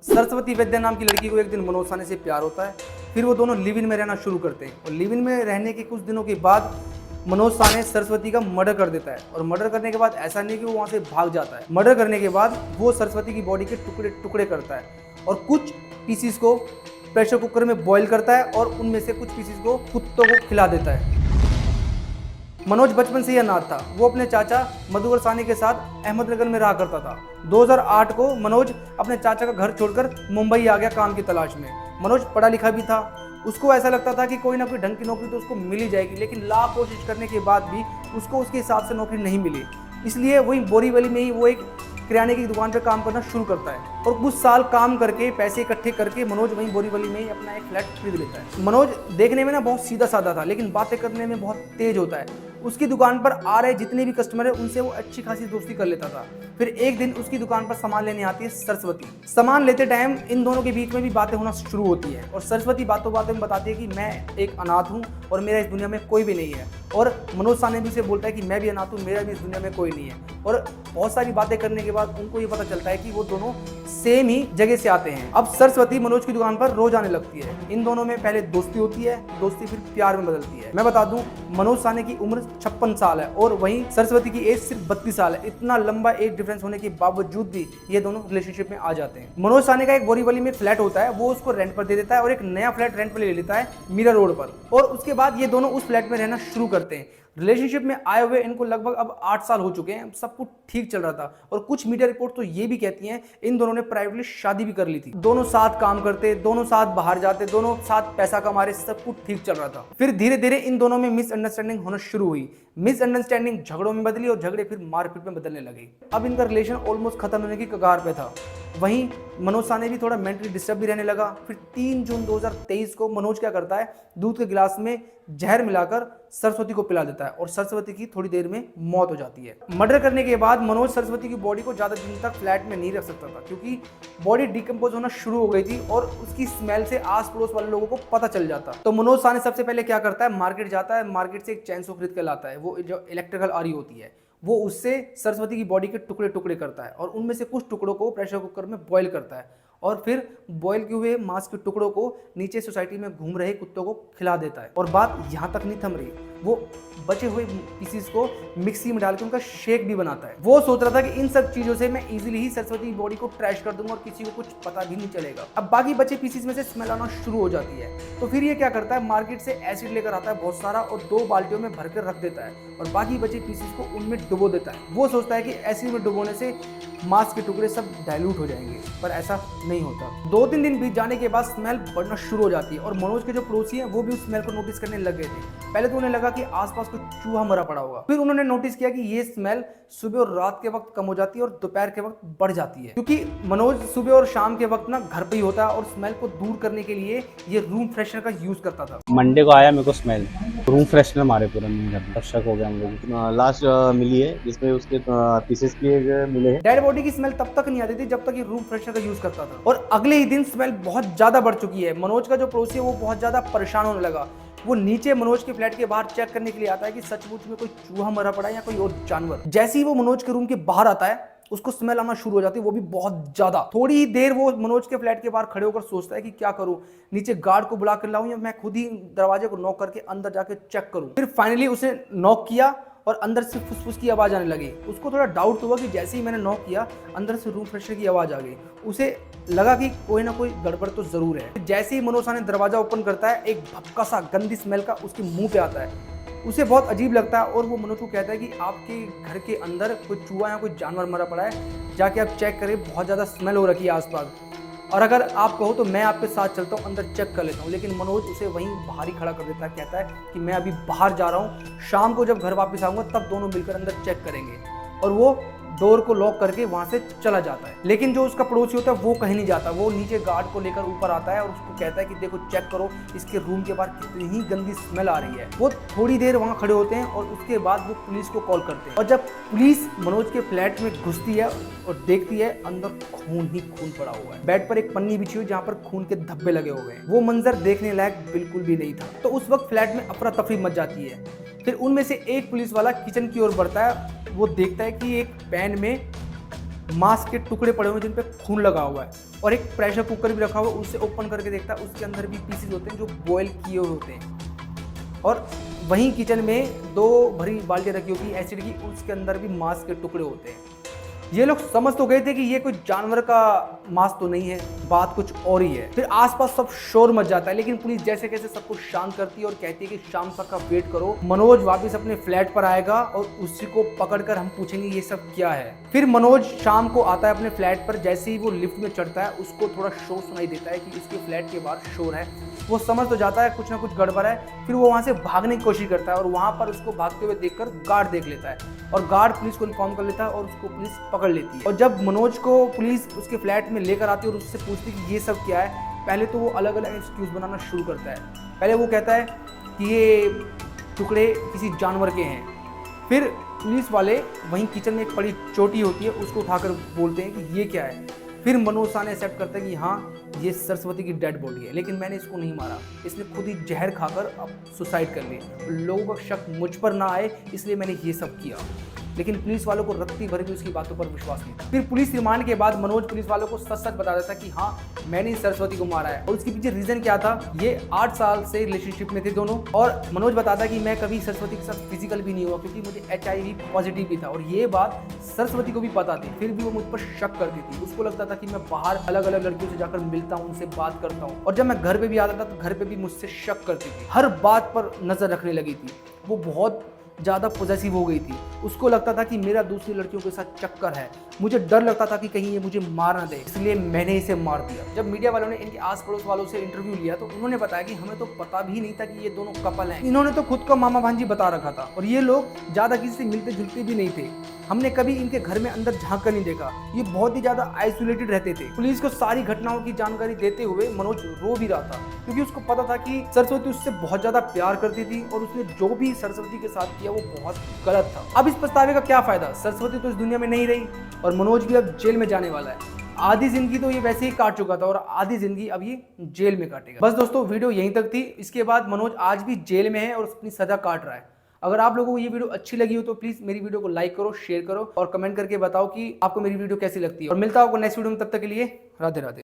सरस्वती वैद्य नाम की लड़की को एक दिन मनोज साहनी से प्यार होता है। फिर वो दोनों लिव इन में रहना शुरू करते हैं और लिव इन में रहने के कुछ दिनों के बाद मनोज साहनी सरस्वती का मर्डर कर देता है। और मर्डर करने के बाद ऐसा नहीं कि वो वहाँ से भाग जाता है, मर्डर करने के बाद वो सरस्वती की बॉडी के टुकड़े टुकड़े करता है और कुछ पीसीस को प्रेशर कुकर में बॉईल करता है और उनमें से कुछ पीसीस को कुत्तों को खिला देता है। मनोज बचपन से ही अनाथ था। वो अपने चाचा मधुकर साहनी के साथ अहमदनगर में रहा करता था। 2008 को मनोज अपने चाचा का घर छोड़कर मुंबई आ गया काम की तलाश में। मनोज पढ़ा लिखा भी था। उसको ऐसा लगता था कि कोई ना कोई ढंग की नौकरी तो उसको मिल ही जाएगी, लेकिन लाख कोशिश करने के बाद भी उसको उसके हिसाब से नौकरी नहीं मिली। इसलिए वही बोरीवली में ही वो एक किराने की दुकान पर काम करना शुरू करता है और कुछ साल काम करके पैसे इकट्ठे करके मनोज वहीं बोरीवली में ही अपना एक फ्लैट खरीद लेता है। मनोज देखने में ना बहुत सीधा साधा था, लेकिन बातें करने में बहुत तेज होता है। उसकी दुकान पर आ रहे जितने भी कस्टमर है उनसे वो अच्छी खासी दोस्ती कर लेता था। फिर एक दिन उसकी दुकान पर सामान लेने आती है सरस्वती। सामान लेते टाइम इन दोनों के बीच में भी बातें होना शुरू होती है और सरस्वती बातों बातों में बताती है कि मैं एक अनाथ हूँ और मेरा इस दुनिया में कोई भी नहीं है। और मनोज साहनी भी उसे बोलता है कि मैं भी अनाथ हूँ, मेरा भी इस दुनिया में कोई नहीं है। और बहुत सारी बातें करने के बाद उनको ये पता चलता है कि वो दोनों सेम ही जगह से आते हैं। अब सरस्वती मनोज की दुकान पर रोज आने लगती है। इन दोनों में पहले दोस्ती होती है, दोस्ती फिर प्यार में बदलती है। मैं बता दूं, मनोज साहनी की उम्र 56 साल है और वहीं सरस्वती की एज सिर्फ 32 साल है। इतना लंबा एज डिफरेंस होने के बावजूद भी ये दोनों रिलेशनशिप में आ जाते हैं। मनोज साहनी का एक बोरीवली में फ्लैट होता है, वो उसको रेंट पर दे देता है और एक नया फ्लैट रेंट पर ले लेता है मीरा रोड पर। और उसके बाद ये दोनों उस फ्लैट में रहना शुरू करते हैं। रिलेशनशिप में आए हुए इनको लगभग अब 8 साल हो चुके हैं। सब कुछ ठीक चल रहा था और कुछ मीडिया रिपोर्ट तो ये भी कहती हैं इन दोनों ने प्राइवेटली शादी भी कर ली थी। दोनों साथ काम करते, दोनों साथ बाहर जाते, दोनों साथ पैसा कमा रहे, सब कुछ ठीक चल रहा था। फिर धीरे धीरे इन दोनों में मिसअंडरस्टैंडिंग होना शुरू हुई। मिसअंडरस्टैंडिंग झगड़ों में बदली और झगड़े फिर मारपीट में बदलने लगे। अब इनका रिलेशन ऑलमोस्ट खत्म होने की कगार पे था। वहीं मनोज साहनी भी थोड़ा मेंटली डिस्टर्ब भी रहने लगा। फिर 3 जून 2023 को मनोज क्या करता है, दूध के गिलास में जहर मिलाकर सरस्वती को पिला देता है और सरस्वती की थोड़ी देर में मौत हो जाती है। मर्डर करने के बाद मनोज सरस्वती की बॉडी को ज्यादा दिन तक फ्लैट में नहीं रख सकता था, क्योंकि बॉडी डिकम्पोज होना शुरू हो गई थी और उसकी स्मेल से आस पड़ोस वाले लोगों को पता चल जाता। तो मनोज साहनी सबसे पहले क्या करता है, मार्केट जाता है, मार्केट से एक चैनसो खरीद के लाता है। वो जो इलेक्ट्रिकल आरी होती है, वो उससे सरस्वती की बॉडी के टुकड़े टुकड़े करता है और उनमें से कुछ टुकड़ों को प्रेशर कुकर में बॉईल करता है और फिर बॉईल किए हुए मांस के टुकड़ों को नीचे सोसाइटी में घूम रहे कुत्तों को खिला देता है। और बात यहाँ तक नहीं थम रही, वो बचे हुए पीसीस को मिक्सी में डाल के उनका शेक भी बनाता है। वो सोच रहा था कि इन सब चीजों से मैं इजीली ही सरस्वती की बॉडी को ट्रैश कर दूंगा और किसी को कुछ पता भी नहीं चलेगा। अब बाकी बचे पीसीस में से स्मेल आना शुरू हो जाती है, तो फिर ये क्या करता है, मार्केट से एसिड लेकर आता है बहुत सारा और 2 बाल्टियों में भर कर रख देता है और बाकी बचे पीसीस को उनमें डुबो देता है। वो सोचता है कि एसिड में डुबोने से मांस के टुकड़े सब डाइल्यूट हो जाएंगे, पर ऐसा नहीं होता। 2-3 दिन बीत जाने के बाद स्मेल बढ़ना शुरू हो जाती है और मनोज के जो पड़ोसी हैं वो भी उस स्मेल को नोटिस करने लग गए थे। पहले तो उन्हें लगा कि आसपास कोई चूहा मरा पड़ा होगा, फिर उन्होंने नोटिस किया कि ये स्मेल सुबह और रात के वक्त कम हो जाती है और दोपहर के वक्त बढ़ जाती है, क्योंकि मनोज सुबह और शाम के वक्त ना घर पे ही होता है और स्मेल को दूर करने के लिए ये रूम फ्रेशनर का यूज करता था। मंडे को आया मेरे को स्मेल, रूम फ्रेशनर मारे पूरा घर में, शक हो गया हम लोग। लास्ट मिली है जिसमें उसके पीसेस किए मिले हैं। डेड बॉडी की स्मेल तब तक नहीं आती थी जब तक ये रूम फ्रेशनर का यूज करता था और अगले ही दिन स्मेल बहुत ज्यादा बढ़ चुकी है। मनोज का जो पड़ोसी है वो बहुत ज्यादा परेशान होने लगा। वो नीचे मनोज के फ्लैट के बाहर चेक करने के लिए आता है कि सचमुच में कोई चूहा मरा पड़ा है या कोई और जानवर। जैसे ही वो मनोज के रूम के बाहर आता है उसको स्मेल आना शुरू हो जाती है, वो भी बहुत ज्यादा। थोड़ी ही देर वो मनोज के फ्लैट के बाहर खड़े होकर सोचता है कि क्या करूं, नीचे गार्ड को बुला कर लाऊं या मैं खुद ही दरवाजे को नॉक करके अंदर जाके चेक करूं। फिर फाइनली उसने नॉक किया और अंदर से फुसफुस की आवाज आने लगी। उसको थोड़ा डाउट हुआ कि जैसे ही मैंने नॉक किया अंदर से रूम फ्रेशनर की आवाज आ गई। उसे लगा कि कोई ना कोई गड़बड़ तो जरूर है। जैसे ही मनोज साहनी दरवाजा ओपन करता है, एक भपका सा गंदी स्मेल का उसके मुंह पे आता है। उसे बहुत अजीब लगता है और वो मनोज को कहता है कि आपके घर के अंदर कोई चूहा या कोई जानवर मरा पड़ा है, जाके आप चेक करें, बहुत ज़्यादा स्मेल हो रखी है आसपास, और अगर आप कहो तो मैं आपके साथ चलता हूँ, अंदर चेक कर लेता हूँ। लेकिन मनोज उसे वहीं बाहर ही खड़ा कर देता है, कहता है कि मैं अभी बाहर जा रहा हूँ, शाम को जब घर वापस आऊँगा तब दोनों मिलकर अंदर चेक करेंगे। और वो डोर को लॉक करके वहां से चला जाता है। लेकिन जो उसका पड़ोसी होता है वो कहीं नहीं जाता, वो नीचे गार्ड को लेकर ऊपर आता है और उसको कहता है कि देखो चेक करो इसके रूम के बाहर कितनी ही गंदी स्मेल आ रही है। वो थोड़ी देर वहां खड़े होते हैं और उसके बाद वो पुलिस को कॉल करते हैं। और जब पुलिस मनोज के फ्लैट में घुसती है और देखती है अंदर खून ही खून पड़ा हुआ है, बेड पर एक पन्नी बिछी हुई जहाँ पर खून के धब्बे लगे हुए हैं। वो मंजर देखने लायक बिल्कुल भी नहीं था। तो उस वक्त फ्लैट में अफरा तफरी मच जाती है। फिर उनमें से एक पुलिस वाला किचन की ओर बढ़ता है। वो देखता है कि एक पैन में मांस के टुकड़े पड़े हुए हैं जिन पे खून लगा हुआ है। और एक प्रेशर कुकर भी रखा हुआ, उससे ओपन करके देखता है, उसके अंदर भी पीसेज होते हैं जो बॉयल किए हुए होते हैं। और वहीं किचन में 2 भरी बाल्टियाँ रखी होती है एसिड की, उसके अंदर भी मांस के टुकड़े होते हैं। ये लोग समझ तो गए थे कि ये कोई जानवर का मांस तो नहीं है, बात कुछ और ही है। फिर आसपास सब शोर मच जाता है, लेकिन पुलिस जैसे कैसे सबको शांत करती है और कहती है कि शाम तक का वेट करो, मनोज वापस अपने फ्लैट पर आएगा और उसी को पकड़कर हम पूछेंगे ये सब क्या है। फिर मनोज शाम को आता है अपने फ्लैट पर, जैसे ही वो लिफ्ट में चढ़ता है उसको थोड़ा शोर सुनाई देता है कि इसके फ्लैट के बाहर शोर है। वो समझ तो जाता है कुछ ना कुछ गड़बड़ है। फिर वो वहाँ से भागने की कोशिश करता है और वहाँ पर उसको भागते हुए देखकर गार्ड देख लेता है और गार्ड पुलिस को इन्फॉर्म कर लेता है और उसको पुलिस पकड़ लेती है। और जब मनोज को पुलिस उसके फ्लैट में लेकर आती है और उससे पूछती है कि ये सब क्या है, पहले तो वो अलग अलग एक्सक्यूज बनाना शुरू करता है। पहले वो कहता है कि ये टुकड़े किसी जानवर के हैं। फिर पुलिस वाले वहीं किचन में एक बड़ी चोटी होती है, उसको उठाकर बोलते हैं कि ये क्या है। फिर मनोज साने एक्सेप्ट करता है कि हाँ ये सरस्वती की डेड बॉडी है, लेकिन मैंने इसको नहीं मारा, इसने खुद ही जहर खाकर अब सुसाइड कर ली। लोगों का शक मुझ पर ना आए इसलिए मैंने ये सब किया। लेकिन पुलिस वालों को रत्ती भर भी उसकी बातों पर विश्वास नहीं था। फिर पुलिस रिमांड के बाद मनोज पुलिस वालों को सच सच बता देता कि हाँ मैंने ही सरस्वती को मारा है। और उसके पीछे रीजन क्या था, ये 8 साल से रिलेशनशिप में थे दोनों। और मनोज बताता कि मैं कभी सरस्वती के साथ फिजिकल भी नहीं हुआ क्योंकि मुझे HIV पॉजिटिव भी था और ये बात सरस्वती को भी पता थी। फिर भी वो मुझ पर शक करती थी। उसको लगता था कि मैं बाहर अलग अलग लड़कियों से जाकर मिलता हूँ, उनसे बात करता हूँ, और जब मैं घर पे भी आता था तो घर पे भी मुझसे शक करती थी, हर बात पर नजर रखने लगी थी। वो बहुत ज़्यादा पॉजेसिव हो गई थी। उसको लगता था कि मेरा दूसरी लड़कियों के साथ चक्कर है। मुझे डर लगता था कि कहीं ये मुझे मार ना दे, इसलिए मैंने इसे मार दिया। जब मीडिया वालों ने इनके आस पड़ोस वालों से इंटरव्यू लिया तो उन्होंने बताया कि हमें तो पता भी नहीं था कि ये दोनों कपल हैं। इन्होंने तो खुद को मामा भांजी बता रखा था और ये लोग ज़्यादा किसी से मिलते जुलते भी नहीं थे। हमने कभी इनके घर में अंदर झांक कर नहीं देखा। ये बहुत ही ज़्यादा आइसोलेटेड रहते थे। पुलिस को सारी घटनाओं की जानकारी देते हुए मनोज रो भी रहा था क्योंकि उसको पता था कि सरस्वती उससे बहुत ज़्यादा प्यार करती थी और उसने जो भी सरस्वती के साथ किया वो बहुत गलत था। अब इस पछतावे का क्या फायदा, सरस्वती तो इस दुनिया में नहीं रही और मनोज भी अब जेल में जाने वाला है। आधी जिंदगी तो ये वैसे ही काट चुका था और आधी जिंदगी अब ये जेल में काटेगा। बस दोस्तों वीडियो यहीं तक थी। इसके बाद मनोज आज भी जेल में है और अपनी सजा काट रहा है। अगर आप लोगों को ये वीडियो अच्छी लगी हो तो प्लीज मेरी वीडियो को लाइक करो, शेयर करो और कमेंट करके बताओ कि आपको मेरी वीडियो कैसी लगती है। और मिलता हूं आपको नेक्स्ट वीडियो में, तब तक के लिए राधे राधे।